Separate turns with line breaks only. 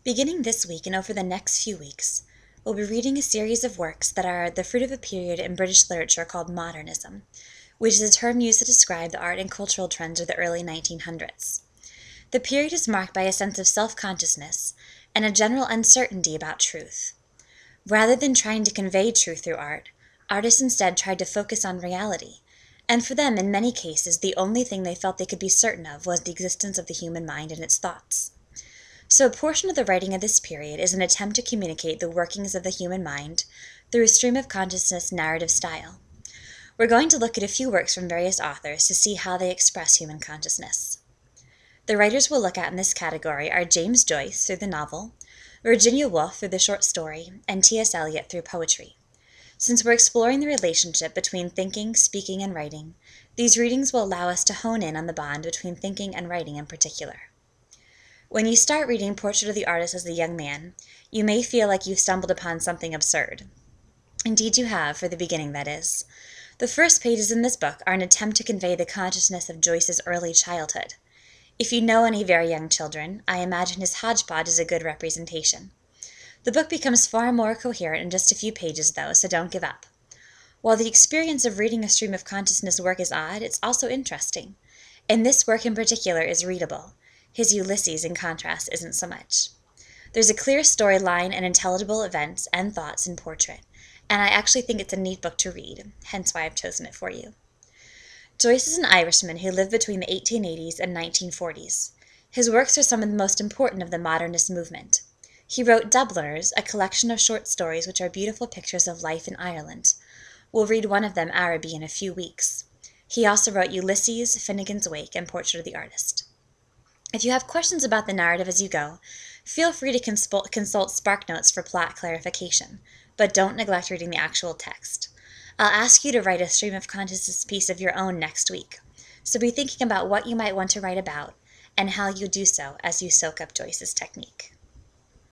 Beginning this week and over the next few weeks, we'll be reading a series of works that are the fruit of a period in British literature called modernism, which is a term used to describe the art and cultural trends of the early 1900s. The period is marked by a sense of self-consciousness and a general uncertainty about truth. Rather than trying to convey truth through art, artists instead tried to focus on reality, and for them, in many cases, the only thing they felt they could be certain of was the existence of the human mind and its thoughts. So a portion of the writing of this period is an attempt to communicate the workings of the human mind through a stream of consciousness narrative style. We're going to look at a few works from various authors to see how they express human consciousness. The writers we'll look at in this category are James Joyce through the novel, Virginia Woolf through the short story, and T.S. Eliot through poetry. Since we're exploring the relationship between thinking, speaking, and writing, these readings will allow us to hone in on the bond between thinking and writing in particular. When you start reading Portrait of the Artist as a Young Man, you may feel like you've stumbled upon something absurd. Indeed you have, for the beginning that is. The first pages in this book are an attempt to convey the consciousness of Joyce's early childhood. If you know any very young children, I imagine his hodgepodge is a good representation. The book becomes far more coherent in just a few pages, though, so don't give up. While the experience of reading a stream of consciousness work is odd, it's also interesting. And this work in particular is readable. His Ulysses, in contrast, isn't so much. There's a clear storyline and intelligible events and thoughts in Portrait, and I actually think it's a neat book to read, hence why I've chosen it for you. Joyce is an Irishman who lived between the 1880s and 1940s. His works are some of the most important of the modernist movement. He wrote Dubliners, a collection of short stories which are beautiful pictures of life in Ireland. We'll read one of them, Araby, in a few weeks. He also wrote Ulysses, Finnegan's Wake, and Portrait of the Artist. If you have questions about the narrative as you go, feel free to consult SparkNotes for plot clarification, but don't neglect reading the actual text. I'll ask you to write a stream of consciousness piece of your own next week, so be thinking about what you might want to write about and how you'll do so as you soak up Joyce's technique.